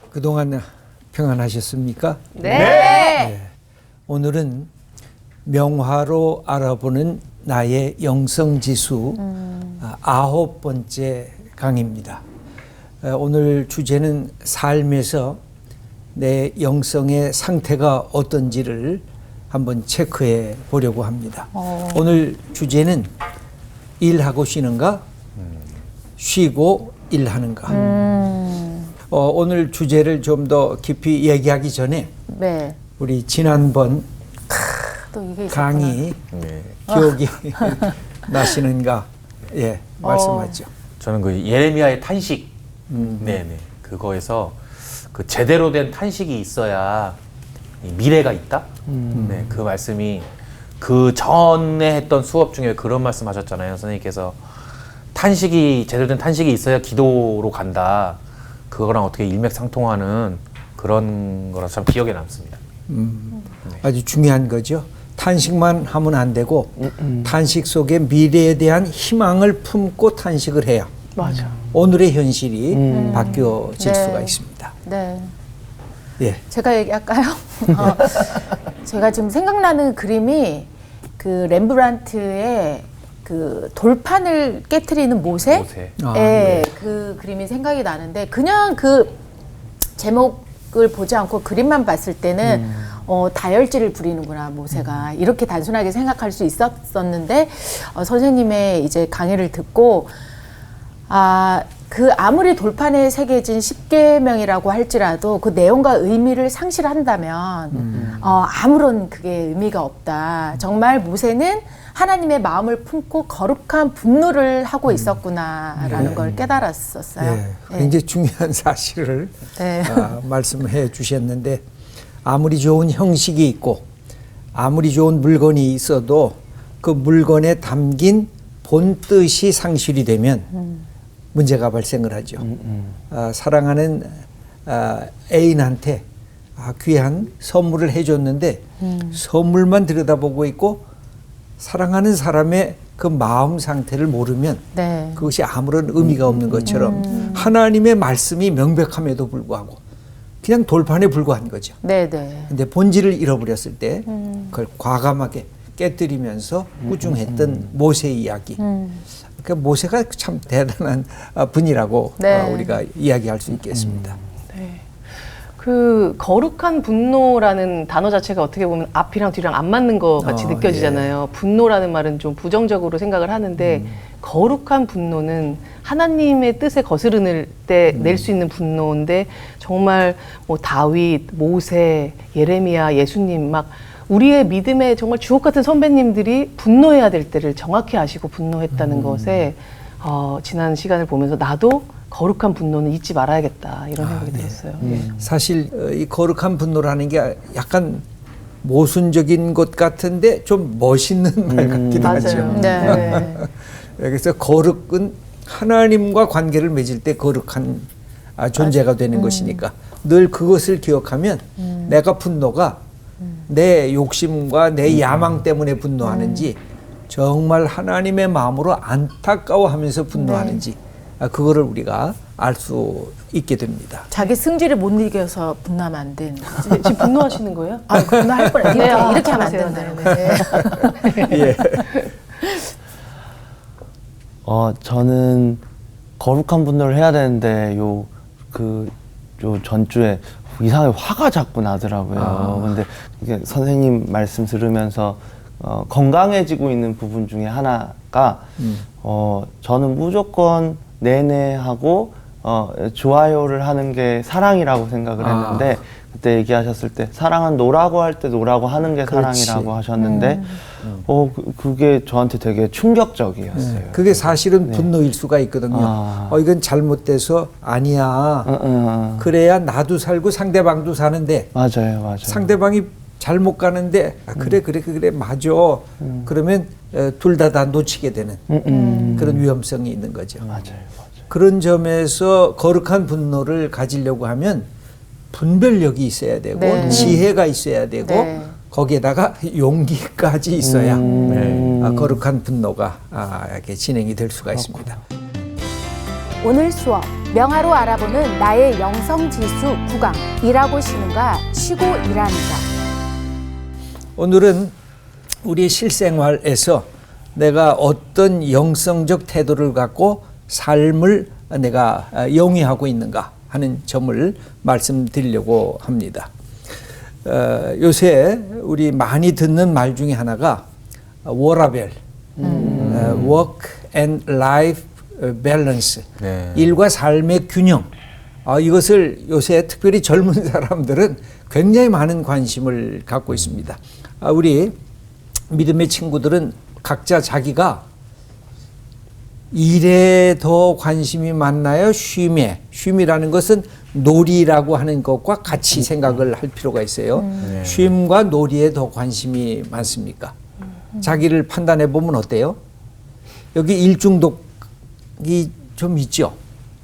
그동안 평안하셨습니까? 네. 네. 오늘은 명화로 알아보는 나의 영성지수 9번째 강의입니다. 오늘 주제는 삶에서 내 영성의 상태가 어떤지를 한번 체크해 보려고 합니다. 오늘 주제는 일하고 쉬는가, 쉬고 일하는가. 오늘 주제를 좀 더 깊이 얘기하기 전에 네. 우리 지난번 또 이게 강의 기억이 나시는가? 예, 말씀하죠. 저는 그 예레미야의 탄식, 네네, 그거에서 그 제대로 된 탄식이 있어야 미래가 있다. 네, 그 말씀이 그 전에 했던 수업 중에 그런 말씀하셨잖아요, 선생님께서. 탄식이 제대로 된 탄식이 있어야 기도로 간다. 그거랑 어떻게 일맥상통하는 그런 거라서 참 기억에 남습니다. 아주 중요한 거죠. 탄식만 하면 안 되고 탄식 속에 미래에 대한 희망을 품고 탄식을 해야 맞아. 오늘의 현실이 바뀌어질 네. 수가 있습니다. 네. 예. 제가 얘기할까요? 제가 지금 생각나는 그림이 그 렘브란트의 그 돌판을 깨트리는 모세? 아, 예, 그 그림이 생각이 나는데 그냥 그 제목을 보지 않고 그림만 봤을 때는 다혈질을 부리는구나 모세가 이렇게 단순하게 생각할 수 있었는데 선생님의 이제 강의를 듣고 그 아무리 돌판에 새겨진 10계명이라고 할지라도 그 내용과 의미를 상실한다면 아무런 그게 의미가 없다. 정말 모세는 하나님의 마음을 품고 거룩한 분노를 하고 있었구나라는 걸 깨달았었어요. 예, 굉장히 중요한 사실을 네. 말씀해 주셨는데 아무리 좋은 형식이 있고 아무리 좋은 물건이 있어도 그 물건에 담긴 본 뜻이 상실이 되면 문제가 발생을 하죠. 사랑하는 애인한테 귀한 선물을 해줬는데 선물만 들여다보고 있고 사랑하는 사람의 그 마음 상태를 모르면 네. 그것이 아무런 의미가 없는 것처럼 하나님의 말씀이 명백함에도 불구하고 그냥 돌판에 불과한 거죠. 네네. 근데 본질을 잃어버렸을 때 그걸 과감하게 깨뜨리면서 꾸중했던 모세 이야기. 그러니까 모세가 참 대단한 분이라고 네. 우리가 이야기할 수 있겠습니다. 네. 그 거룩한 분노라는 단어 자체가 어떻게 보면 앞이랑 뒤랑 안 맞는 것 같이 느껴지잖아요. 분노라는 말은 좀 부정적으로 생각을 하는데 거룩한 분노는 하나님의 뜻에 거스르는 때 낼 수 있는 분노인데 정말 뭐 다윗, 모세, 예레미야, 예수님 막 우리의 믿음의 정말 주옥 같은 선배님들이 분노해야 될 때를 정확히 아시고 분노했다는 것에 지난 시간을 보면서 나도 거룩한 분노는 잊지 말아야겠다 이런 생각이 들었어요. 사실 이 거룩한 분노라는 게 약간 모순적인 것 같은데 좀 멋있는 말 같기도 하죠. 네. 그래서 거룩은 하나님과 관계를 맺을 때 거룩한 존재가 되는 것이니까 늘 그것을 기억하면 내가 분노가 내 욕심과 내 야망 때문에 분노하는지 정말 하나님의 마음으로 안타까워하면서 분노하는지 그거를 우리가 알 수 있게 됩니다. 자기 승질을 못 이겨서 분노하면 안 되는 거지. 지금 분노하시는 거예요? 분노할 뻔. 이렇게, 네, 이렇게 하면 안 잘하세요. 된다는 거지. 예. 저는 거룩한 분노를 해야 되는데 요 전주에 이상하게 화가 자꾸 나더라고요. 근데 이게 선생님 말씀 들으면서 건강해지고 있는 부분 중에 하나가 저는 무조건 네네 하고 좋아요를 하는 게 사랑이라고 생각을 했는데 그때 얘기하셨을 때 사랑은 노라고 할 때 노라고 하는 게 그렇지. 사랑이라고 하셨는데 그게 저한테 되게 충격적이었어요. 그게 사실은 분노일 수가 있거든요. 이건 잘못돼서 아니야. 그래야 나도 살고 상대방도 사는데 맞아요. 상대방이 잘못 가는데 그래 맞아. 그러면 둘 다 놓치게 되는 그런 위험성이 있는 거죠. 맞아요. 그런 점에서 거룩한 분노를 가지려고 하면 분별력이 있어야 되고 네. 지혜가 있어야 되고 네. 거기에다가 용기까지 있어야 거룩한 분노가 이렇게 진행이 될 수가 있습니다. 오늘 수업 명화로 알아보는 나의 영성지수 9강 일하고 쉬는가 쉬고 일하는가. 오늘은 우리 실생활에서 내가 어떤 영성적 태도를 갖고 삶을 내가 영위하고 있는가 하는 점을 말씀드리려고 합니다. 요새 우리 많이 듣는 말 중에 하나가 워라밸, work and life balance, 네. 일과 삶의 균형. 이것을 요새 특별히 젊은 사람들은 굉장히 많은 관심을 갖고 있습니다. 우리 믿음의 친구들은 각자 자기가 일에 더 관심이 많나요? 쉼에? 쉼이라는 것은 놀이라고 하는 것과 같이 생각을 할 필요가 있어요. 쉼과 놀이에 더 관심이 많습니까? 자기를 판단해 보면 어때요? 여기 일중독이 좀 있죠.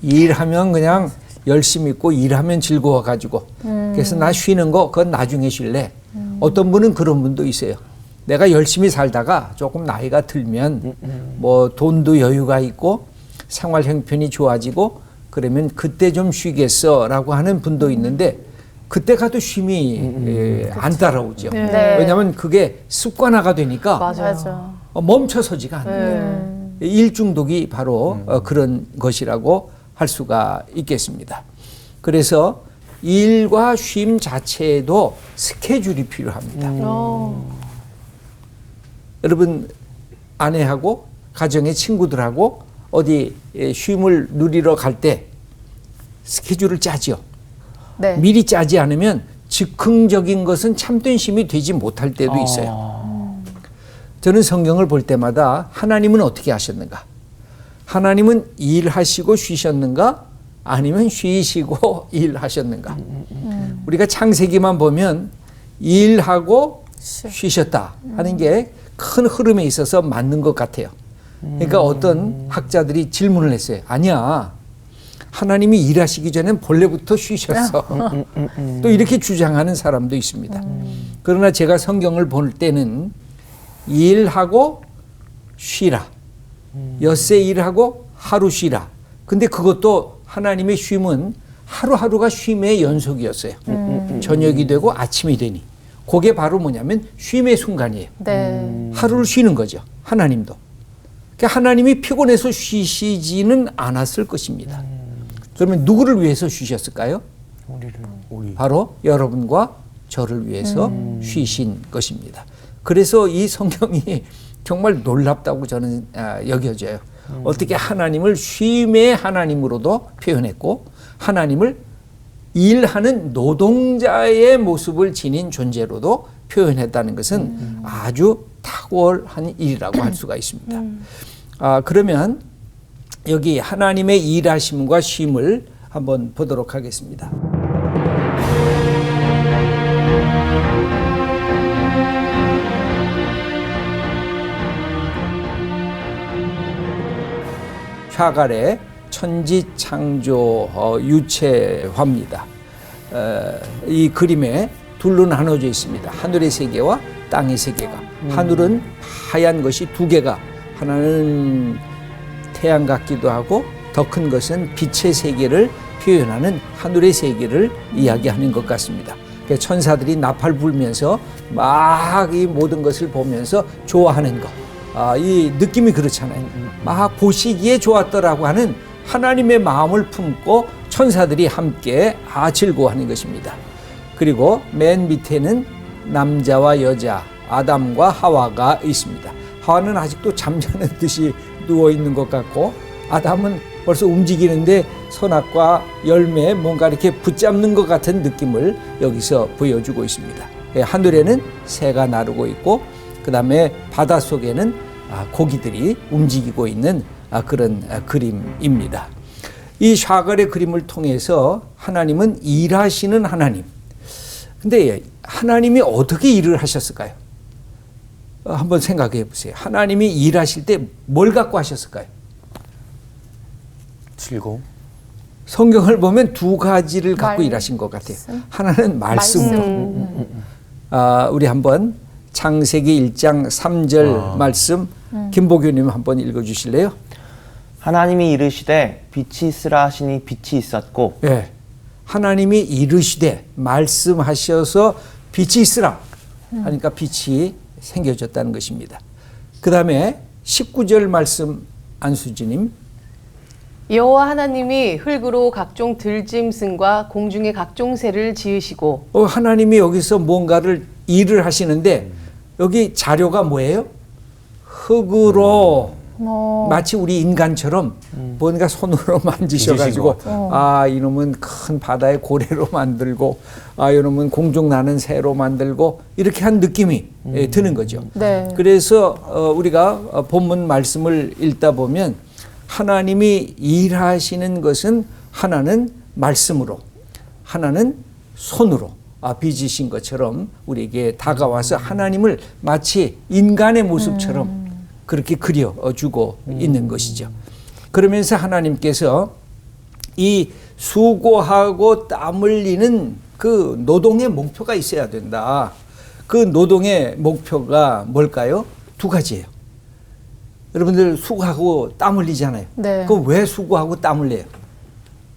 일하면 그냥 열심히 있고 일하면 즐거워가지고 그래서 나 쉬는 거 그건 나중에 쉴래. 어떤 분은 그런 분도 있어요. 내가 열심히 살다가 조금 나이가 들면 뭐 돈도 여유가 있고 생활 형편이 좋아지고 그러면 그때 좀 쉬겠어라고 하는 분도 있는데 그때 가도 쉼이 안 따라오죠. 네. 왜냐하면 그게 습관화가 되니까 맞아요. 멈춰서지가 않아요. 일중독이 바로 그런 것이라고 할 수가 있겠습니다. 그래서 일과 쉼 자체에도 스케줄이 필요합니다. 여러분 아내하고 가정의 친구들하고 어디 쉼을 누리러 갈 때 스케줄을 짜죠. 네. 미리 짜지 않으면 즉흥적인 것은 참된 쉼이 되지 못할 때도 있어요. 저는 성경을 볼 때마다 하나님은 어떻게 하셨는가? 하나님은 일하시고 쉬셨는가? 아니면 쉬시고 일하셨는가? 우리가 창세기만 보면 일하고 쉬셨다 하는 게 큰 흐름에 있어서 맞는 것 같아요. 그러니까 어떤 학자들이 질문을 했어요. 아니야. 하나님이 일하시기 전엔 본래부터 쉬셨어. 또 이렇게 주장하는 사람도 있습니다. 그러나 제가 성경을 볼 때는 일하고 쉬라. 엿새 일하고 하루 쉬라. 근데 그것도 하나님의 쉼은 하루하루가 쉼의 연속이었어요. 저녁이 되고 아침이 되니. 그게 바로 뭐냐면 쉼의 순간이에요. 네. 하루를 쉬는 거죠. 하나님도. 그러니까 하나님이 피곤해서 쉬시지는 않았을 것입니다. 그러면 누구를 위해서 쉬셨을까요? 바로 여러분과 저를 위해서 쉬신 것입니다. 그래서 이 성경이 정말 놀랍다고 저는 여겨져요. 어떻게 하나님을 쉼의 하나님으로도 표현했고 하나님을 일하는 노동자의 모습을 지닌 존재로도 표현했다는 것은 아주 탁월한 일이라고 할 수가 있습니다. 그러면 여기 하나님의 일하심과 쉼을 한번 보도록 하겠습니다. 샤갈의 천지창조 유체화입니다. 이 그림에 둘로 나눠져 있습니다. 하늘의 세계와 땅의 세계가. 하늘은 하얀 것이 두 개가 하나는 태양 같기도 하고 더 큰 것은 빛의 세계를 표현하는 하늘의 세계를 이야기하는 것 같습니다. 천사들이 나팔 불면서 막 이 모든 것을 보면서 좋아하는 것. 이 느낌이 그렇잖아요. 막 보시기에 좋았더라고 하는 하나님의 마음을 품고 천사들이 함께 즐거워하는 것입니다. 그리고 맨 밑에는 남자와 여자 아담과 하와가 있습니다. 하와는 아직도 잠자는 듯이 누워있는 것 같고 아담은 벌써 움직이는데 선악과 열매 뭔가 이렇게 붙잡는 것 같은 느낌을 여기서 보여주고 있습니다. 하늘에는 새가 나르고 있고 그 다음에 바닷속에는 고기들이 움직이고 있는 그런 그림입니다. 이 샤갈의 그림을 통해서 하나님은 일하시는 하나님. 근데 하나님이 어떻게 일을 하셨을까요? 한번 생각해 보세요. 하나님이 일하실 때 뭘 갖고 하셨을까요? 즐거움. 성경을 보면 두 가지를 갖고 일하신 것 같아요. 하나는 말씀. 우리 한번 창세기 1장 3절 말씀 김보규님 한번 읽어주실래요? 하나님이 이르시되 빛이 있으라 하시니 빛이 있었고 예. 하나님이 이르시되 말씀하셔서 빛이 있으라 하니까 빛이 생겨졌다는 것입니다. 그 다음에 19절 말씀 안수진님. 여호와 하나님이 흙으로 각종 들짐승과 공중의 각종 새를 지으시고 하나님이 여기서 뭔가를 일을 하시는데 여기 자료가 뭐예요? 흙으로 마치 우리 인간처럼 뭔가 손으로 만지셔가지고 이놈은 큰 바다의 고래로 만들고 이놈은 공중 나는 새로 만들고 이렇게 한 느낌이 드는 거죠. 네. 그래서 우리가 본문 말씀을 읽다 보면 하나님이 일하시는 것은 하나는 말씀으로 하나는 손으로 빚으신 것처럼 우리에게 다가와서 하나님을 마치 인간의 모습처럼 그렇게 그려주고 있는 것이죠. 그러면서 하나님께서 이 수고하고 땀 흘리는 그 노동의 목표가 있어야 된다. 그 노동의 목표가 뭘까요? 두 가지예요. 여러분들 수고하고 땀 흘리잖아요. 네. 그럼 왜 수고하고 땀 흘려요?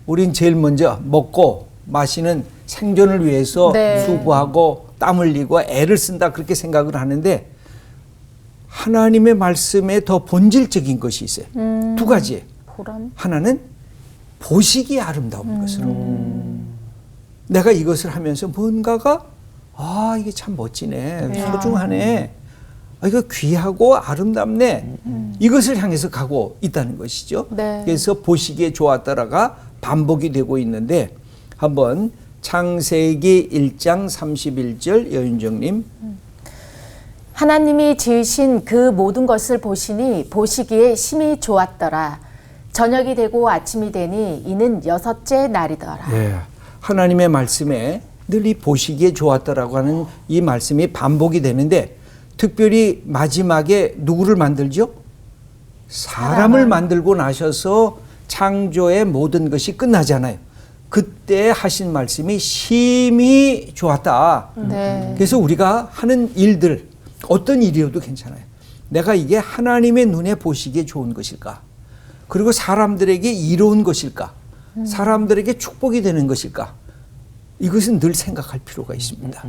우린 제일 먼저 먹고 마시는 생존을 위해서 네. 수고하고 땀 흘리고 애를 쓴다 그렇게 생각을 하는데 하나님의 말씀에 더 본질적인 것이 있어요. 두 가지예요. 보람. 하나는 보시기에 아름다운 것으로. 내가 이것을 하면서 뭔가가 이게 참 멋지네. 소중하네. 이거 귀하고 아름답네. 이것을 향해서 가고 있다는 것이죠. 네. 그래서 보시기에 좋았더라가 반복이 되고 있는데 한번 창세기 1장 31절 여윤정님. 하나님이 지으신 그 모든 것을 보시니 보시기에 심히 좋았더라. 저녁이 되고 아침이 되니 이는 6째 날이더라. 예, 하나님의 말씀에 늘 이 보시기에 좋았더라고 하는 이 말씀이 반복이 되는데 특별히 마지막에 누구를 만들죠? 사람을 만들고 나셔서 창조의 모든 것이 끝나잖아요. 그때 하신 말씀이 심히 좋았다. 네. 그래서 우리가 하는 일들 어떤 일이어도 괜찮아요. 내가 이게 하나님의 눈에 보시기에 좋은 것일까? 그리고 사람들에게 이로운 것일까? 사람들에게 축복이 되는 것일까? 이것은 늘 생각할 필요가 있습니다.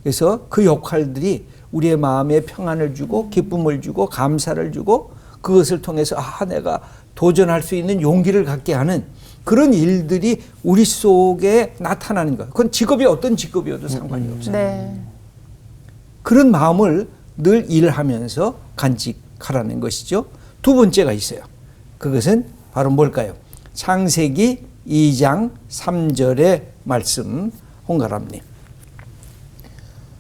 그래서 그 역할들이 우리의 마음에 평안을 주고 기쁨을 주고 감사를 주고 그것을 통해서 내가 도전할 수 있는 용기를 갖게 하는 그런 일들이 우리 속에 나타나는 것. 그건 직업이 어떤 직업이어도 상관이 없어요. 네. 그런 마음을 늘 일하면서 간직하라는 것이죠. 두 번째가 있어요. 그것은 바로 뭘까요? 창세기 2장 3절의 말씀 홍가람님.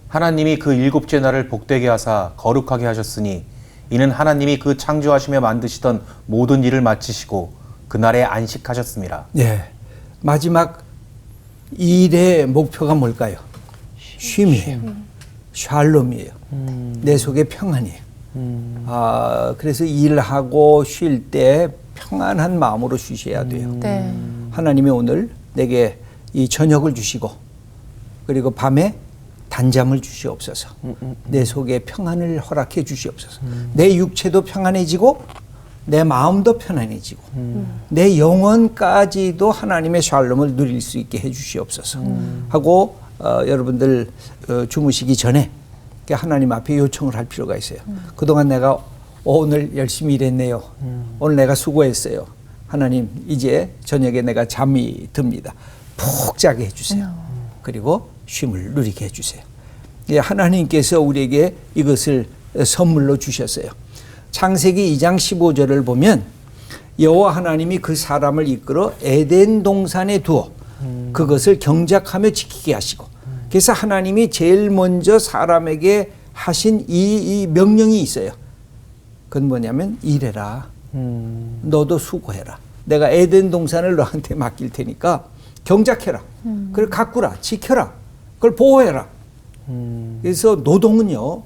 하나님이 그 7째 날을 복되게 하사 거룩하게 하셨으니 이는 하나님이 그 창조하시며 만드시던 모든 일을 마치시고 그날에 안식하셨습니다. 네. 마지막 일의 목표가 뭘까요? 쉼이에요. 샬롬이에요. 내 속에 평안이에요. 그래서 일하고 쉴 때 평안한 마음으로 쉬셔야 돼요. 네. 하나님이 오늘 내게 이 저녁을 주시고 그리고 밤에 단잠을 주시옵소서. 내 속에 평안을 허락해 주시옵소서. 내 육체도 평안해지고 내 마음도 편안해지고 내 영혼까지도 하나님의 샬롬을 누릴 수 있게 해 주시옵소서 하고 여러분들 주무시기 전에 하나님 앞에 요청을 할 필요가 있어요. 그동안 내가 오늘 열심히 일했네요. 오늘 내가 수고했어요. 하나님 이제 저녁에 내가 잠이 듭니다. 푹 자게 해주세요. 그리고 쉼을 누리게 해주세요. 하나님께서 우리에게 이것을 선물로 주셨어요. 창세기 2장 15절을 보면 여호와 하나님이 그 사람을 이끌어 에덴 동산에 두어 그것을 경작하며 지키게 하시고 그래서 하나님이 제일 먼저 사람에게 하신 이 명령이 있어요. 그건 뭐냐면 일해라. 너도 수고해라. 내가 에덴 동산을 너한테 맡길 테니까 경작해라. 그걸 가꾸라. 지켜라. 그걸 보호해라. 그래서 노동은요.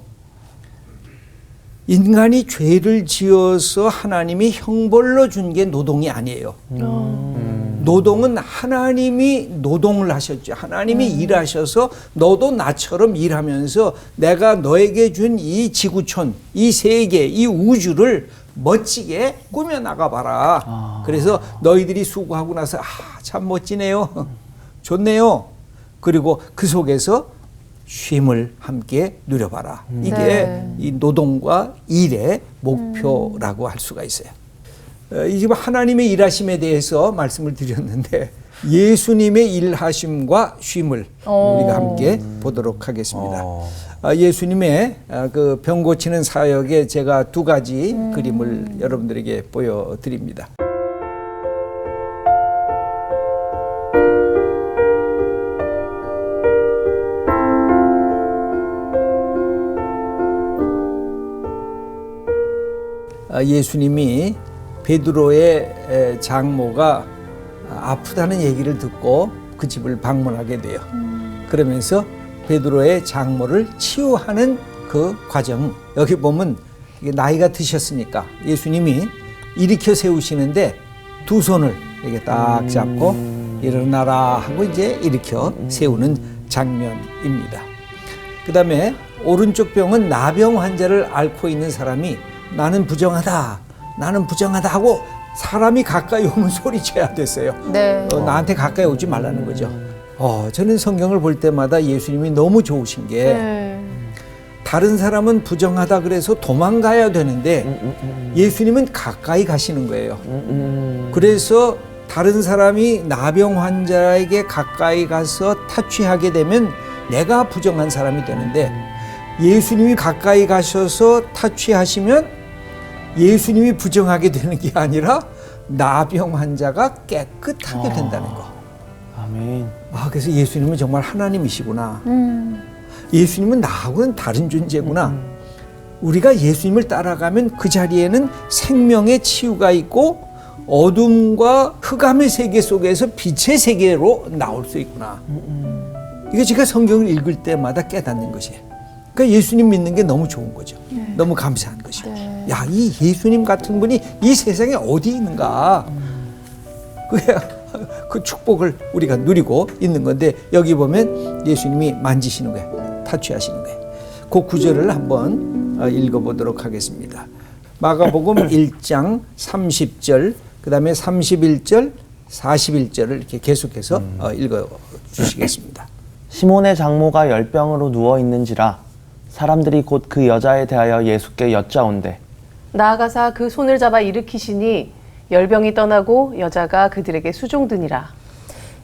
인간이 죄를 지어서 하나님이 형벌로 준 게 노동이 아니에요. 노동은 하나님이 노동을 하셨죠. 하나님이 일하셔서 너도 나처럼 일하면서 내가 너에게 준 이 지구촌, 이 세계, 이 우주를 멋지게 꾸며 나가봐라. 그래서 너희들이 수고하고 나서 참 멋지네요. 좋네요. 그리고 그 속에서 쉼을 함께 누려봐라. 이게 네. 이 노동과 일의 목표라고 할 수가 있어요. 이 지금 하나님의 일하심에 대해서 말씀을 드렸는데 예수님의 일하심과 쉼을 우리가 함께 보도록 하겠습니다. 예수님의 그 병 고치는 사역에 제가 두 가지 그림을 여러분들에게 보여드립니다. 예수님이 베드로의 장모가 아프다는 얘기를 듣고 그 집을 방문하게 돼요. 그러면서 베드로의 장모를 치유하는 그 과정, 여기 보면 나이가 드셨으니까 예수님이 일으켜 세우시는데 두 손을 이렇게 딱 잡고 일어나라 하고 이제 일으켜 세우는 장면입니다. 그 다음에 오른쪽 병은 나병 환자를 앓고 있는 사람이 나는 부정하다 하고 사람이 가까이 오면 소리쳐야 됐어요. 네. 나한테 가까이 오지 말라는 거죠. 저는 성경을 볼 때마다 예수님이 너무 좋으신 게 다른 사람은 부정하다 그래서 도망가야 되는데 예수님은 가까이 가시는 거예요. 그래서 다른 사람이 나병 환자에게 가까이 가서 타취하게 되면 내가 부정한 사람이 되는데 예수님이 가까이 가셔서 타취하시면 예수님이 부정하게 되는 게 아니라 나병 환자가 깨끗하게 된다는 거. 아멘. 그래서 예수님은 정말 하나님이시구나. 예수님은 나하고는 다른 존재구나. 우리가 예수님을 따라가면 그 자리에는 생명의 치유가 있고 어둠과 흑암의 세계 속에서 빛의 세계로 나올 수 있구나. 이게 제가 성경을 읽을 때마다 깨닫는 것이에요. 그러니까 예수님 믿는 게 너무 좋은 거죠. 너무 감사한 것이고. 야, 이 예수님 같은 분이 이 세상에 어디 있는가. 그 축복을 우리가 누리고 있는 건데 여기 보면 예수님이 만지시는 거예요. 타취하시는 거예요. 그 구절을 한번 읽어보도록 하겠습니다. 마가복음 1장 30절, 그 다음에 31절, 41절을 이렇게 계속해서 읽어주시겠습니다. 시몬의 장모가 열병으로 누워 있는지라 사람들이 곧 그 여자에 대하여 예수께 여짜온대. 나아가사 그 손을 잡아 일으키시니 열병이 떠나고 여자가 그들에게 수종드니라.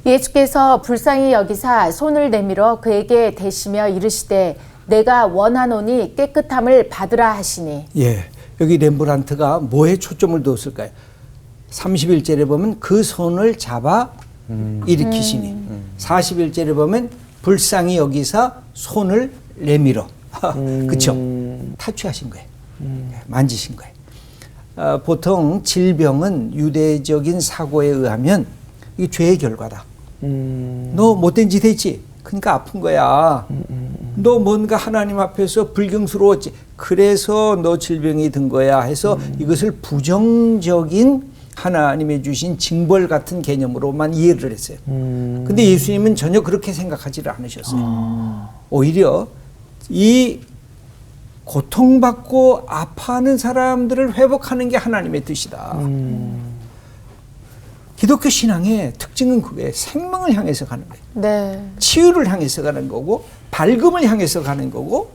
예수께서 불쌍히 여기사 손을 내밀어 그에게 대시며 이르시되 내가 원하노니 깨끗함을 받으라 하시니. 예, 여기 렘브란트가 뭐에 초점을 두었을까요? 31절에 보면 그 손을 잡아 일으키시니 41절에 보면 불쌍히 여기사 손을 내밀어 그쵸? 타취하신 거예요. 만지신 거예요. 보통 질병은 유대적인 사고에 의하면 이게 죄의 결과다. 너 못된 짓 했지? 그러니까 아픈 거야. 너 뭔가 하나님 앞에서 불경스러웠지? 그래서 너 질병이 든 거야 해서 이것을 부정적인 하나님의 주신 징벌 같은 개념으로만 이해를 했어요. 근데 예수님은 전혀 그렇게 생각하지를 않으셨어요. 오히려 이 고통받고 아파하는 사람들을 회복하는 게 하나님의 뜻이다. 기독교 신앙의 특징은 그게 생명을 향해서 가는 거예요. 네. 치유를 향해서 가는 거고 밝음을 향해서 가는 거고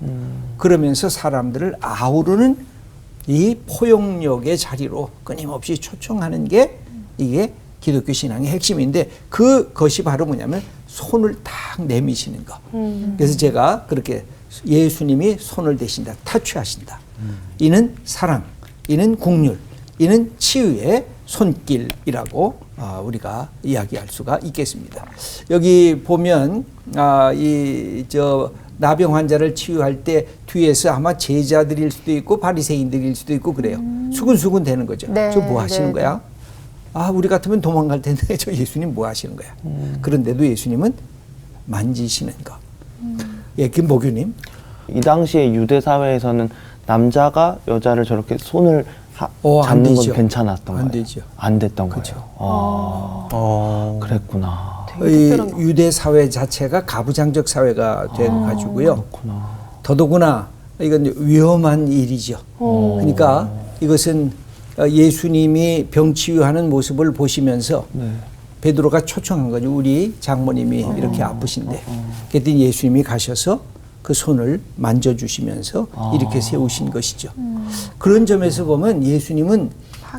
그러면서 사람들을 아우르는 이 포용력의 자리로 끊임없이 초청하는 게 이게 기독교 신앙의 핵심인데 그것이 바로 뭐냐면 손을 딱 내미시는 거. 그래서 제가 그렇게 예수님이 손을 대신다, 타취하신다. 이는 사랑, 이는 긍휼, 이는 치유의 손길이라고 우리가 이야기할 수가 있겠습니다. 여기 보면 나병 환자를 치유할 때 뒤에서 아마 제자들일 수도 있고 바리새인들일 수도 있고 그래요. 수근수근 되는 거죠. 네, 저 뭐 하시는 네, 거야? 우리 같으면 도망갈 텐데 저 예수님 뭐 하시는 거야? 그런데도 예수님은 만지시는 거. 예, 김보규님. 이 당시에 유대 사회에서는 남자가 여자를 저렇게 손을 안 잡는 건 되죠. 괜찮았던 안 거예요? 되죠. 안 됐던 그렇죠. 거예요. 그랬구나. 이 유대 사회 자체가 가부장적 사회가 돼 가지고요. 그렇구나. 더더구나 이건 위험한 일이죠. 그러니까 이것은 예수님이 병치유하는 모습을 보시면서 네. 베드로가 초청한 거죠. 우리 장모님이 이렇게 아프신데. 그랬더니 예수님이 가셔서 그 손을 만져주시면서 이렇게 세우신 것이죠. 그런 점에서 보면 예수님은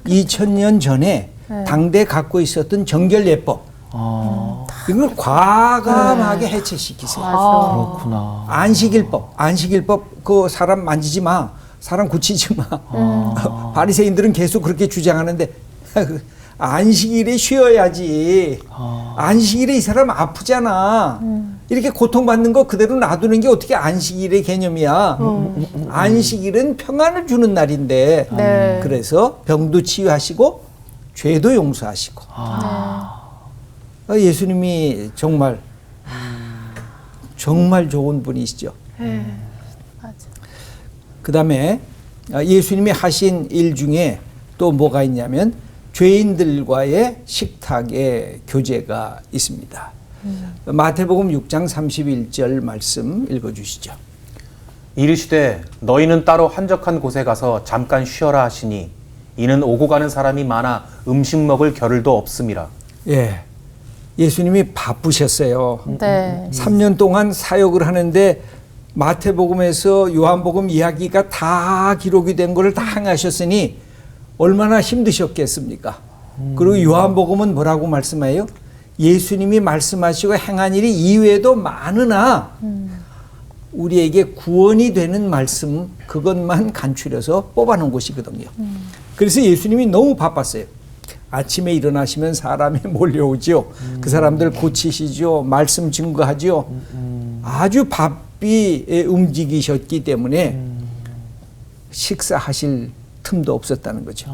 2000년 전에 당대 갖고 있었던 정결예법 이걸 과감하게 해체시키세요. 그렇구나. 안식일법 그 사람 만지지 마, 사람 고치지 마. 바리새인들은 계속 그렇게 주장하는데 안식일에 쉬어야지. 안식일에 이 사람 아프잖아. 이렇게 고통받는 거 그대로 놔두는 게 어떻게 안식일의 개념이야. 안식일은 평안을 주는 날인데 네. 그래서 병도 치유하시고 죄도 용서하시고. 예수님이 정말 좋은 분이시죠. 맞아. 그 다음에 예수님이 하신 일 중에 또 뭐가 있냐면 죄인들과의 식탁의 교제가 있습니다. 마태복음 6장 31절 말씀 읽어주시죠. 이르시되 너희는 따로 한적한 곳에 가서 잠깐 쉬어라 하시니 이는 오고 가는 사람이 많아 음식 먹을 겨를도 없음이라. 예, 예수님이 바쁘셨어요. 네. 3년 동안 사역을 하는데 마태복음에서 요한복음 이야기가 다 기록이 된 걸 다 행하셨으니 얼마나 힘드셨겠습니까? 그리고 요한복음은 뭐라고 말씀해요? 예수님이 말씀하시고 행한 일이 이외에도 많으나 우리에게 구원이 되는 말씀 그것만 간추려서 뽑아놓은 것이거든요. 그래서 예수님이 너무 바빴어요. 아침에 일어나시면 사람이 몰려오죠. 그 사람들 고치시죠. 말씀 증거하죠. 아주 바삐 움직이셨기 때문에 식사하실 틈도 없었다는 거죠.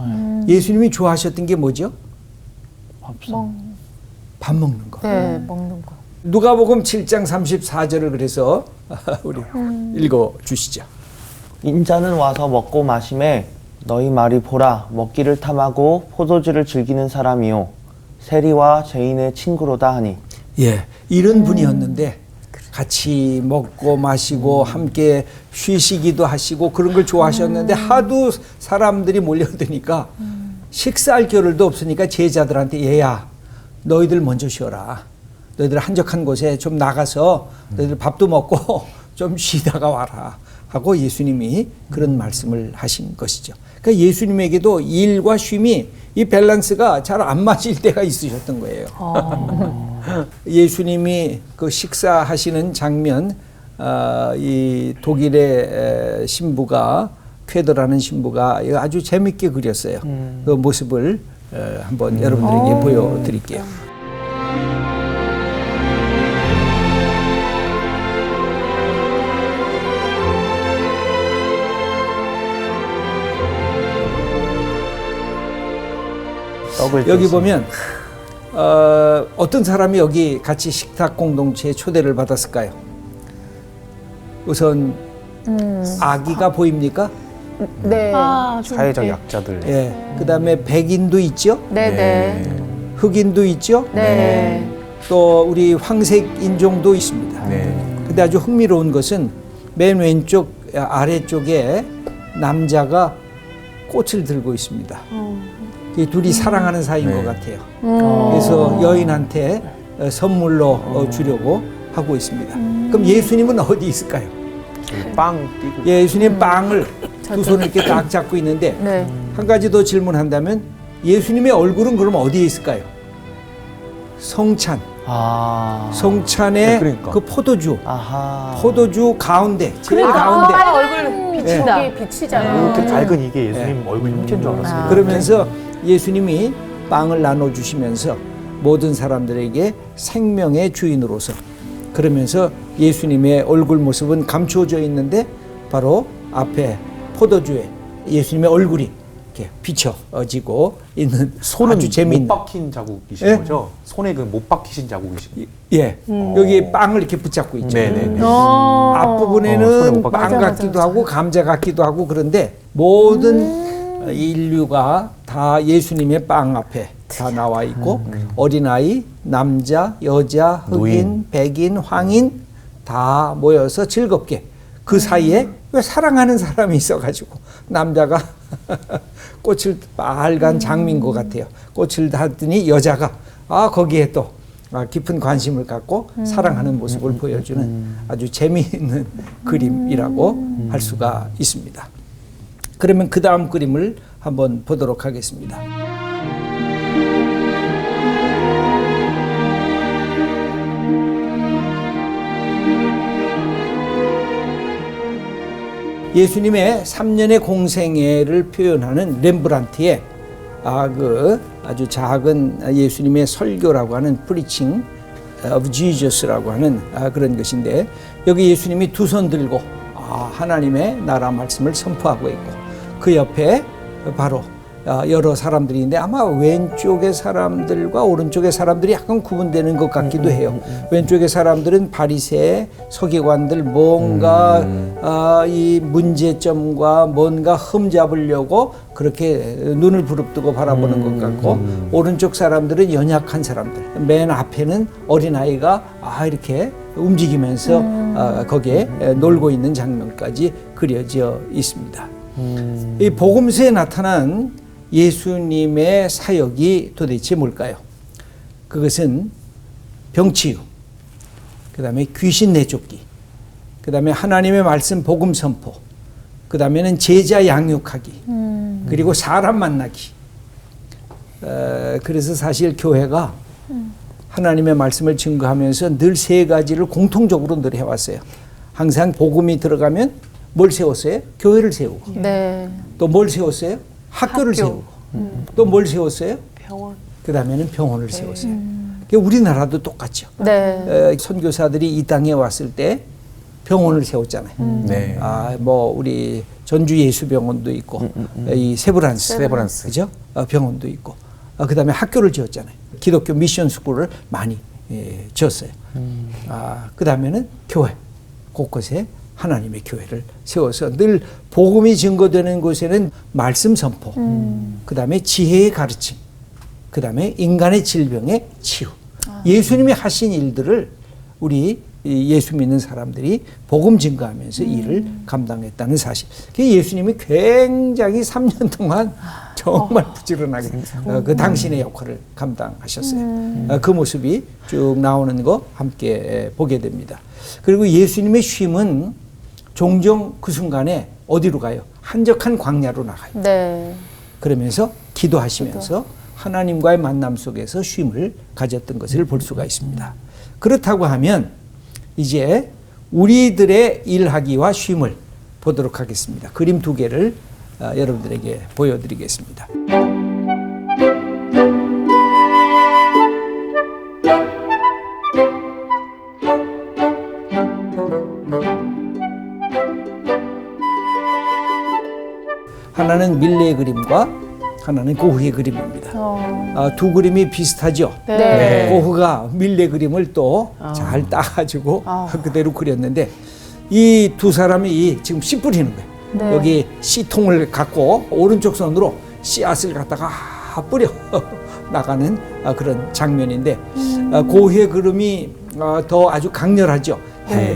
예수님이 좋아하셨던 게 뭐죠? 밥 먹는 거. 네, 먹는 거. 누가복음 7장 34절을 그래서 우리 읽어 주시죠. 인자는 와서 먹고 마심에 너희 말이 보라 먹기를 탐하고 포도주를 즐기는 사람이요 세리와 죄인의 친구로다 하니. 예, 이런 분이었는데 같이 먹고 마시고 함께 쉬시기도 하시고 그런 걸 좋아하셨는데 하도 사람들이 몰려드니까 식사할 겨를도 없으니까 제자들한테 얘야 너희들 먼저 쉬어라. 너희들 한적한 곳에 좀 나가서 너희들 밥도 먹고 좀 쉬다가 와라 하고 예수님이 그런 말씀을 하신 것이죠. 그러니까 예수님에게도 일과 쉼이 이 밸런스가 잘 안 맞을 때가 있으셨던 거예요. 예수님이 그 식사하시는 장면, 이 독일의 신부가 쾌더라는 신부가 아주 재밌게 그렸어요. 그 모습을 한번 여러분들에게 보여드릴게요. 여기 보면 어떤 사람이 여기 같이 식탁 공동체에 초대를 받았을까요? 우선 아기가 보입니까? 네. 사회적 약자들. 예. 그다음에 백인도 있죠. 네네. 흑인도 있죠. 네. 또 우리 황색 인종도 있습니다. 네. 근데 아주 흥미로운 것은 맨 왼쪽 아래쪽에 남자가 꽃을 들고 있습니다. 이 둘이 사랑하는 사이인 네. 것 같아요. 그래서 여인한테 선물로 주려고 하고 있습니다. 그럼 예수님은 어디 있을까요? 빵 띄고. 예수님 빵을 두 손을 이렇게 딱 잡고 있는데 네. 한 가지 더 질문한다면 예수님의 얼굴은 그럼 어디에 있을까요? 성찬. 성찬의 네, 그러니까. 그 포도주. 아하. 포도주 가운데, 제일 가운데. 얼굴 비친다. 저게 빛이잖아요. 이렇게 밝은 이게 예수님 얼굴 형체인 줄 알았어요. 그러면서 예수님이 빵을 나눠주시면서 모든 사람들에게 생명의 주인으로서 그러면서 예수님의 얼굴 모습은 감춰져 있는데 바로 앞에 포도주에 예수님의 얼굴이 이렇게 비춰지고 있는 손은 아주 재미있는. 못 박힌 자국이신 예? 거죠? 손에 그 못 박히신 자국이신. 예, 여기 빵을 이렇게 붙잡고 있죠. 네네네. 앞부분에는 손에 못 박혀. 빵 맞아, 같기도 맞아. 하고 감자 같기도 하고 그런데 모든 인류가 다 예수님의 빵 앞에 다 나와 있고 어린아이, 남자, 여자, 흑인, 노인. 백인, 황인 다 모여서 즐겁게 그 사이에 왜 사랑하는 사람이 있어가지고 남자가 꽃을 빨간 장미인 것 같아요. 꽃을 닫더니 여자가 거기에 또 깊은 관심을 갖고 사랑하는 모습을 보여주는 아주 재미있는 그림이라고 할 수가 있습니다. 그러면 그 다음 그림을 한번 보도록 하겠습니다. 예수님의 3년의 공생애를 표현하는 렘브란트의 아주 작은 예수님의 설교라고 하는 Preaching of Jesus라고 하는 그런 것인데, 여기 예수님이 두 손 들고 하나님의 나라 말씀을 선포하고 있고, 그 옆에 바로 여러 사람들이 있는데 아마 왼쪽의 사람들과 오른쪽의 사람들이 약간 구분되는 것 같기도 해요. 왼쪽의 사람들은 바리새, 서기관들, 뭔가 이 문제점과 뭔가 흠잡으려고 그렇게 눈을 부릅뜨고 바라보는 것 같고, 오른쪽 사람들은 연약한 사람들, 맨 앞에는 어린아이가 이렇게 움직이면서 거기에 놀고 있는 장면까지 그려져 있습니다. 이 복음서에 나타난 예수님의 사역이 도대체 뭘까요? 그것은 병치유, 그 다음에 귀신 내쫓기, 그 다음에 하나님의 말씀 복음 선포, 그 다음에는 제자 양육하기, 그리고 사람 만나기. 그래서 사실 교회가 하나님의 말씀을 증거하면서 늘 세 가지를 공통적으로 늘 해왔어요. 항상 복음이 들어가면 뭘 세웠어요? 교회를 세우고. 네. 또 뭘 세웠어요? 학교를 세우고. 또 뭘 세웠어요? 병원. 그 다음에는 병원을 세웠어요. 우리나라도 똑같죠. 네. 선교사들이 이 땅에 왔을 때 병원을 세웠잖아요. 네. 우리 전주 예수병원도 있고, 이 세브란스, 그죠? 병원도 있고, 그 다음에 학교를 지었잖아요. 기독교 미션 스쿨을 많이 지었어요. 그 다음에는 교회, 곳곳에 하나님의 교회를 세워서 늘 복음이 증거되는 곳에는 말씀 선포, 그 다음에 지혜의 가르침, 그 다음에 인간의 질병의 치유. 예수님이 하신 일들을 우리 예수 믿는 사람들이 복음 증거하면서 일을 감당했다는 사실. 예수님이 굉장히 3년 동안 정말 부지런하게 그 당신의 역할을 감당하셨어요. 그 모습이 쭉 나오는 거 함께 보게 됩니다. 그리고 예수님의 쉼은 종종 그 순간에 어디로 가요? 한적한 광야로 나가요. 네. 그러면서 기도하시면서 하나님과의 만남 속에서 쉼을 가졌던 것을 볼 수가 있습니다. 그렇다고 하면 이제 우리들의 일하기와 쉼을 보도록 하겠습니다. 그림 두 개를 여러분들에게 보여드리겠습니다. 하나는 밀레의 그림과 하나는 고흐의 그림입니다. 두 그림이 비슷하죠. 네. 고흐가 밀레 그림을 또 잘 따가지고 그대로 그렸는데, 이 두 사람이 지금 씨 뿌리는 거예요. 네. 여기 씨통을 갖고 오른쪽 손으로 씨앗을 갖다가 뿌려 나가는 그런 장면인데, 고흐의 그림이 더 아주 강렬하죠.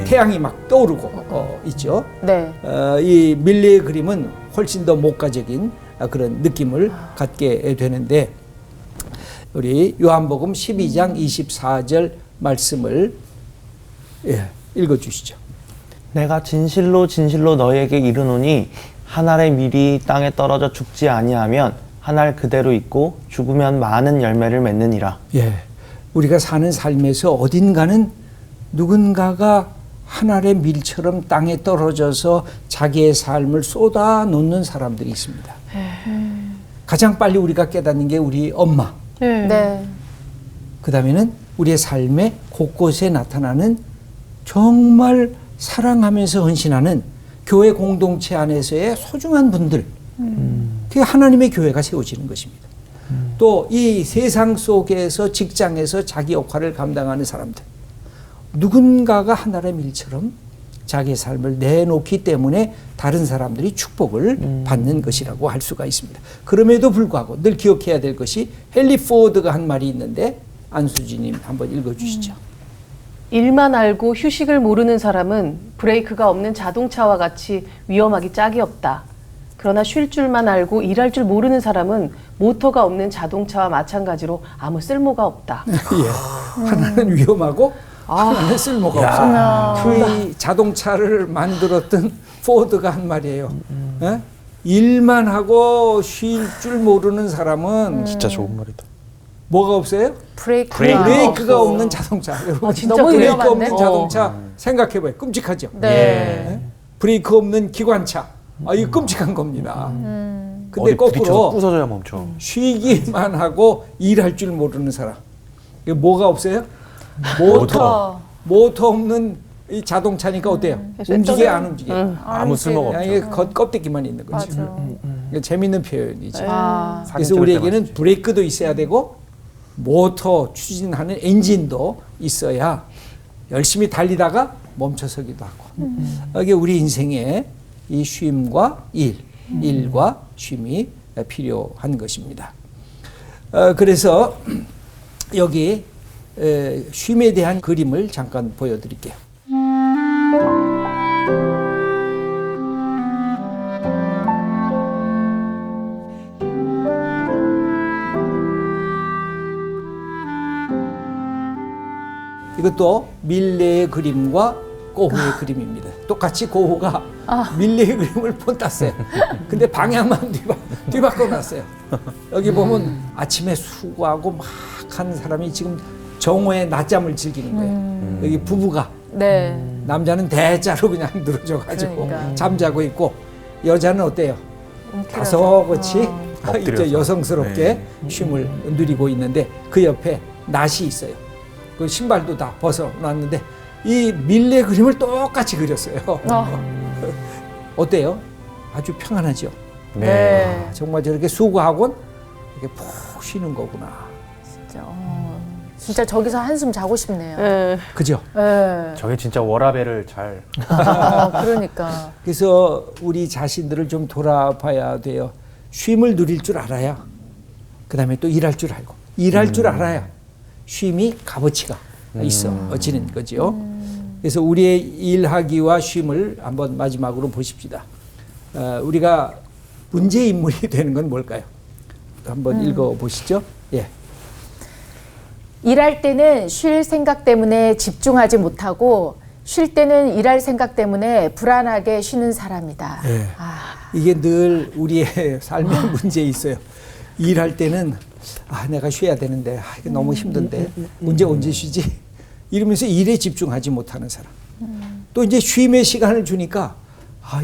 태양이 막 떠오르고 있죠. 네. 이 밀레의 그림은 훨씬 더 목가적인 그런 느낌을 갖게 되는데, 우리 요한복음 12장 24절 말씀을 읽어주시죠. 내가 진실로 진실로 너희에게 이르노니 한 알의 밀이 땅에 떨어져 죽지 아니하면 한 알 그대로 있고 죽으면 많은 열매를 맺느니라. 우리가 사는 삶에서 어딘가는 누군가가 한 알의 밀처럼 땅에 떨어져서 자기의 삶을 쏟아 놓는 사람들이 있습니다. 가장 빨리 우리가 깨닫는 게 우리 엄마. 네. 그 다음에는 우리의 삶의 곳곳에 나타나는 정말 사랑하면서 헌신하는 교회 공동체 안에서의 소중한 분들. 그게 하나님의 교회가 세워지는 것입니다. 또 이 세상 속에서 직장에서 자기 역할을 감당하는 사람들. 누군가가 하나의 밀처럼 자기의 삶을 내놓기 때문에 다른 사람들이 축복을 받는 것이라고 할 수가 있습니다. 그럼에도 불구하고 늘 기억해야 될 것이 헨리 포드가 한 말이 있는데 안수지님 한번 읽어주시죠. 일만 알고 휴식을 모르는 사람은 브레이크가 없는 자동차와 같이 위험하기 짝이 없다. 그러나 쉴 줄만 알고 일할 줄 모르는 사람은 모터가 없는 자동차와 마찬가지로 아무 쓸모가 없다. 예. 하나는 위험하고 하나는 쓸모가 없어요. 이 자동차를 만들었던 포드가 한 말이에요. 예? 일만 하고 쉴 줄 모르는 사람은 진짜 좋은 말이다. 뭐가 없어요? 브레이크가 없는 자동차. 여러분, 진짜 브레이크 위험한데? 없는 자동차 생각해봐요. 끔찍하죠? 네. 예? 브레이크 없는 기관차. 이거 끔찍한 겁니다. 근데 어디 부딪혀서 거꾸로 부서져야 멈춰. 쉬기만 하고 일할 줄 모르는 사람. 이게 뭐가 없어요? 모터 없는 이 자동차니까 어때요? 움직여 안 움직여? 아무 쓸모가 없죠. 이게 껍데기만 있는 거지. 이게 재밌는 표현이지. 아. 그래서 사진 찍을 우리에게는 때 브레이크도 있어야 되고 모터 추진하는 엔진도 있어야 열심히 달리다가 멈춰서기도 하고. 이게 우리 인생의 이 쉼과 일과 쉼이 필요한 것입니다. 그래서 여기 쉼에 대한 그림을 잠깐 보여드릴게요. 이것도 밀레의 그림과 고흐의 그림입니다. 똑같이 고흐가 밀레의 그림을 본땄어요. 근데 방향만 뒤바꿔 놨어요. 여기 보면 아침에 수고하고 막 한 사람이 지금 정오에 낮잠을 즐기는 거예요. 여기 부부가 네. 남자는 대자로 그냥 늘어져가지고 그러니까. 잠자고 있고 여자는 어때요? 다소곳이 이제 여성스럽게 쉼을 누리고 있는데 그 옆에 낫이 있어요. 그 신발도 다 벗어놨는데 이 밀레 그림을 똑같이 그렸어요. 어때요? 아주 평안하죠. 네. 정말 저렇게 수고하고 이렇게 푹 쉬는 거구나. 진짜 저기서 한숨 자고 싶네요. 예. 그죠? 네. 저게 진짜 워라밸을 잘. 그러니까. 그래서 우리 자신들을 좀 돌아봐야 돼요. 쉼을 누릴 줄 알아야 그 다음에 또 일할 줄 알고 일할 줄 알아야 쉼이 값어치가 있어지는 거죠. 그래서 우리의 일하기와 쉼을 한번 마지막으로 보십시다. 우리가 문제 인물이 되는 건 뭘까요? 한번 읽어보시죠. 예. 일할 때는 쉴 생각 때문에 집중하지 못하고 쉴 때는 일할 생각 때문에 불안하게 쉬는 사람이다. 네. 이게 늘 우리의 삶의 문제에 있어요. 일할 때는 내가 쉬어야 되는데 이게 너무 힘든데 언제 쉬지? 이러면서 일에 집중하지 못하는 사람. 또 이제 쉼의 시간을 주니까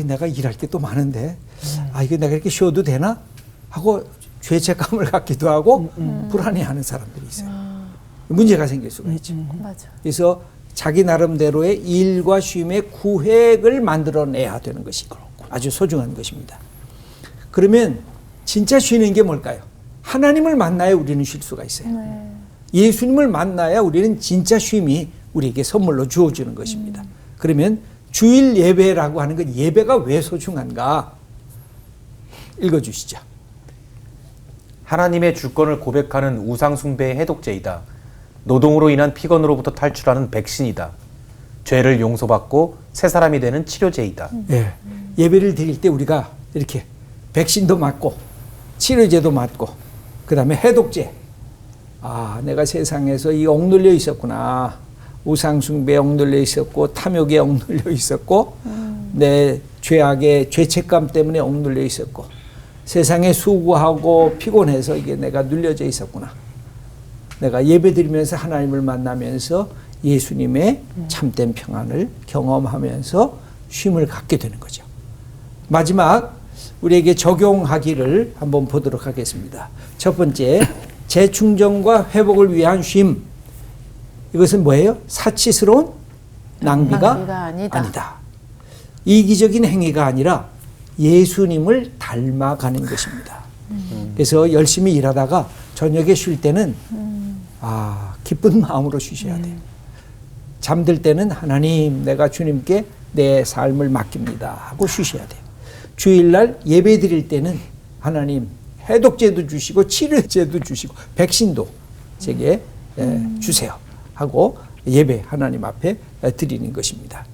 내가 일할 게 또 많은데 이거 내가 이렇게 쉬어도 되나? 하고 죄책감을 갖기도 하고 불안해하는 사람들이 있어요. 문제가 생길 수가 있죠. 맞아. 그래서 자기 나름대로의 일과 쉼의 구획을 만들어내야 되는 것이 아주 소중한 것입니다. 그러면 진짜 쉬는 게 뭘까요? 하나님을 만나야 우리는 쉴 수가 있어요. 예수님을 만나야 우리는 진짜 쉼이 우리에게 선물로 주어지는 것입니다. 그러면 주일 예배라고 하는 건 예배가 왜 소중한가? 읽어주시죠. 하나님의 주권을 고백하는 우상 숭배의 해독제이다. 노동으로 인한 피곤으로부터 탈출하는 백신이다. 죄를 용서받고 새 사람이 되는 치료제이다. 예. 예배를 드릴 때 우리가 이렇게 백신도 맞고 치료제도 맞고 그 다음에 해독제. 내가 세상에서 이 억눌려 있었구나. 우상숭배에 억눌려 있었고 탐욕에 억눌려 있었고 내 죄악의 죄책감 때문에 억눌려 있었고 세상에 수고하고 피곤해서 이게 내가 눌려져 있었구나. 내가 예배드리면서 하나님을 만나면서 예수님의 참된 평안을 경험하면서 쉼을 갖게 되는 거죠. 마지막 우리에게 적용하기를 한번 보도록 하겠습니다. 첫 번째, 재충전과 회복을 위한 쉼. 이것은 뭐예요? 사치스러운 낭비가 아니다. 이기적인 행위가 아니라 예수님을 닮아가는 것입니다. 그래서 열심히 일하다가 저녁에 쉴 때는 기쁜 마음으로 쉬셔야 돼요. 잠들 때는 하나님, 내가 주님께 내 삶을 맡깁니다 하고 쉬셔야 돼요. 주일날 예배 드릴 때는 하나님 해독제도 주시고 치료제도 주시고 백신도 제게 주세요 하고 예배 하나님 앞에 드리는 것입니다.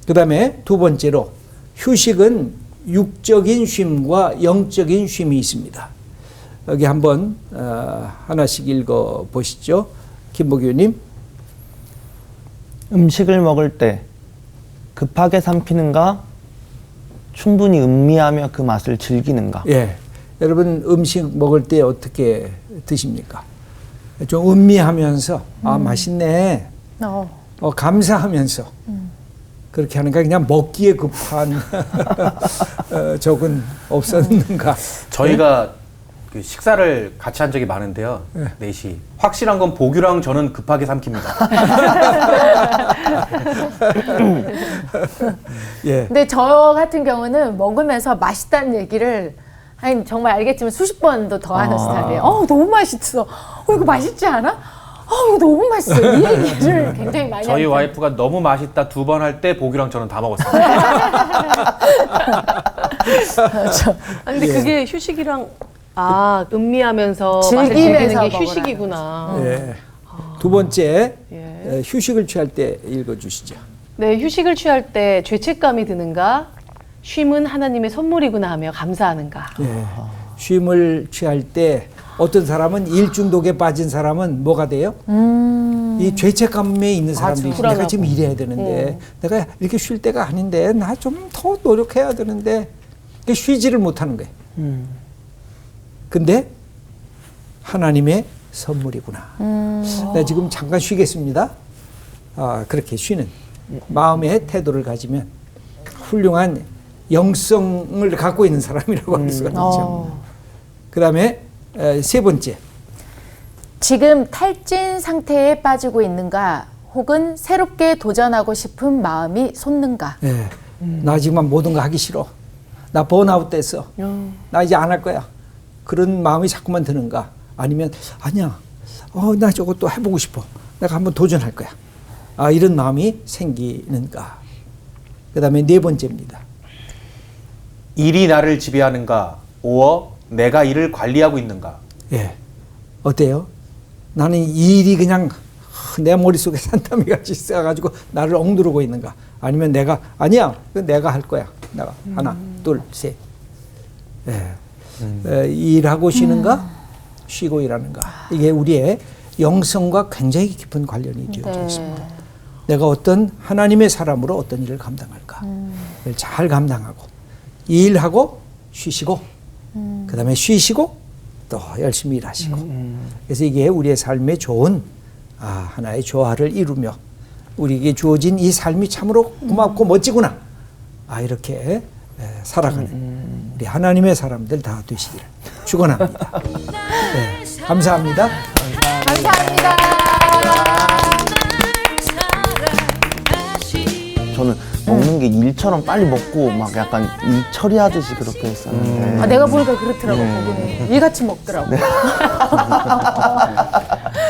그 다음에 두 번째로 휴식은 육적인 쉼과 영적인 쉼이 있습니다. 여기 한번 하나씩 읽어 보시죠. 김보규님. 음식을 먹을 때 급하게 삼키는가? 충분히 음미하며 그 맛을 즐기는가? 예, 여러분 음식 먹을 때 어떻게 드십니까? 좀 음미하면서 아 맛있네, 감사하면서 그렇게 하는가? 그냥 먹기에 급한 적은 없었는가? 저희가 그 식사를 같이 한 적이 많은데요. 넷이 확실한 건 보규랑 저는 급하게 삼킵니다. 예. 근데 저 같은 경우는 먹으면서 맛있다는 얘기를 아니 정말 알겠지만 수십 번도 더 하는 스타일이에요. 너무 맛있어. 이거 맛있지 않아? 이거 너무 맛있어. 이 얘기를 굉장히 많이 저희 하거든요. 와이프가 너무 맛있다 두 번 할 때 보규랑 저는 다 먹었어요. 아니, 근데 그게 휴식이랑 음미하면서 맛을 즐기면서 즐기는 게 먹으라는 휴식이구나. 예. 두 번째 예. 휴식을 취할 때 읽어주시죠. 네, 휴식을 취할 때 죄책감이 드는가? 쉼은 하나님의 선물이구나 하며 감사하는가? 예. 쉼을 취할 때 어떤 사람은 일 중독에 빠진 사람은 뭐가 돼요? 이 죄책감에 있는 사람들이 있어요. 내가 지금 일해야 되는데 내가 이렇게 쉴 때가 아닌데 나 좀 더 노력해야 되는데 쉬지를 못하는 거예요. 근데 하나님의 선물이구나. 나 지금 잠깐 쉬겠습니다. 그렇게 쉬는 마음의 태도를 가지면 훌륭한 영성을 갖고 있는 사람이라고 할 수가 있죠. 그 다음에 세 번째. 지금 탈진 상태에 빠지고 있는가 혹은 새롭게 도전하고 싶은 마음이 솟는가. 예. 나 지금 모든 거 하기 싫어. 나 번아웃 됐어. 나 이제 안 할 거야. 그런 마음이 자꾸만 드는가. 아니면 아니야. 나 저거 또 해보고 싶어. 내가 한번 도전할 거야. 이런 마음이 생기는가. 그 다음에 네 번째입니다. 일이 나를 지배하는가? 오어 내가 일을 관리하고 있는가? 예. 어때요? 나는 이 일이 그냥 내 머릿속에 산더미 같이 있어가지고 나를 억누르고 있는가? 아니면 내가 아니야. 내가 할 거야. 내가 하나, 둘, 셋. 예. 일하고 쉬는가? 쉬고 일하는가? 이게 우리의 영성과 굉장히 깊은 관련이 되어져 있습니다. 내가 어떤 하나님의 사람으로 어떤 일을 감당할까? 를 잘 감당하고 일하고 쉬시고 그 다음에 쉬시고 또 열심히 일하시고 그래서 이게 우리의 삶의 좋은 하나의 조화를 이루며 우리에게 주어진 이 삶이 참으로 고맙고 멋지구나 이렇게 살아가는 우리 하나님의 사람들 다 되시기를 축원합니다. 네, 감사합니다. 감사합니다. 저는 먹는 게 일처럼 빨리 먹고 막 약간 일 처리하듯이 그렇게 했었는데 내가 보니까 그렇더라고. 거기는 일같이 먹더라고.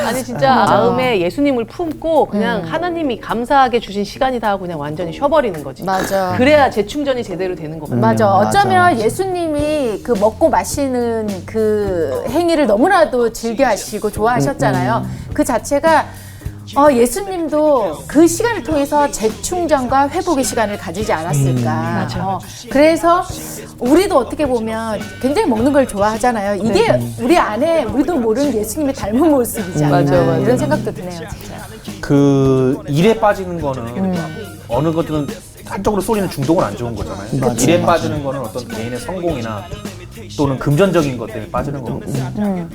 아니 진짜 마음에 예수님을 품고 그냥 하나님이 감사하게 주신 시간이다 하고 그냥 완전히 쉬어버리는 거지. 맞아. 그래야 재충전이 제대로 되는 거 같아요. 맞아. 어쩌면 맞아. 예수님이 그 먹고 마시는 그 행위를 너무나도 즐겨하시고 좋아하셨잖아요. 그 자체가 예수님도 그 시간을 통해서 재충전과 회복의 시간을 가지지 않았을까. 맞아. 그래서 우리도 어떻게 보면 굉장히 먹는 걸 좋아하잖아요. 이게 우리 안에 우리도 모르는 예수님의 닮은 모습이지 않나. 맞아. 이런 생각도 드네요. 진짜. 그 일에 빠지는 거는 어느 것들은 한쪽으로 쏠리는 중독은 안 좋은 거잖아요. 일에 빠지는 거는 어떤 개인의 성공이나 또는 금전적인 것 때문에 빠지는 거고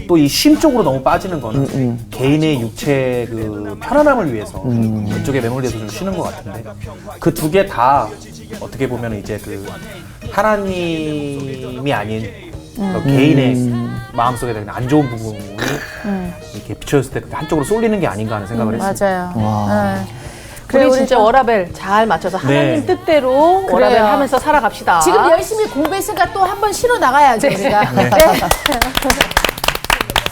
또 이 쉼 쪽으로 너무 빠지는 거는 개인의 육체 그 편안함을 위해서 이쪽에 매몰돼서 좀 쉬는 것 같은데 그 두 개 다 어떻게 보면 이제 그 하나님이 아닌 개인의 마음속에 되는 안 좋은 부분이 이렇게 비춰졌을 때 한쪽으로 쏠리는 게 아닌가 하는 생각을 했습니다. 맞아요. 우리 진짜 워라벨 잘 맞춰서 하나님 뜻대로 워라벨 하면서 살아갑시다. 지금 열심히 공부했으니까 또 한 번 쉬러 나가야죠, 우리가. 네.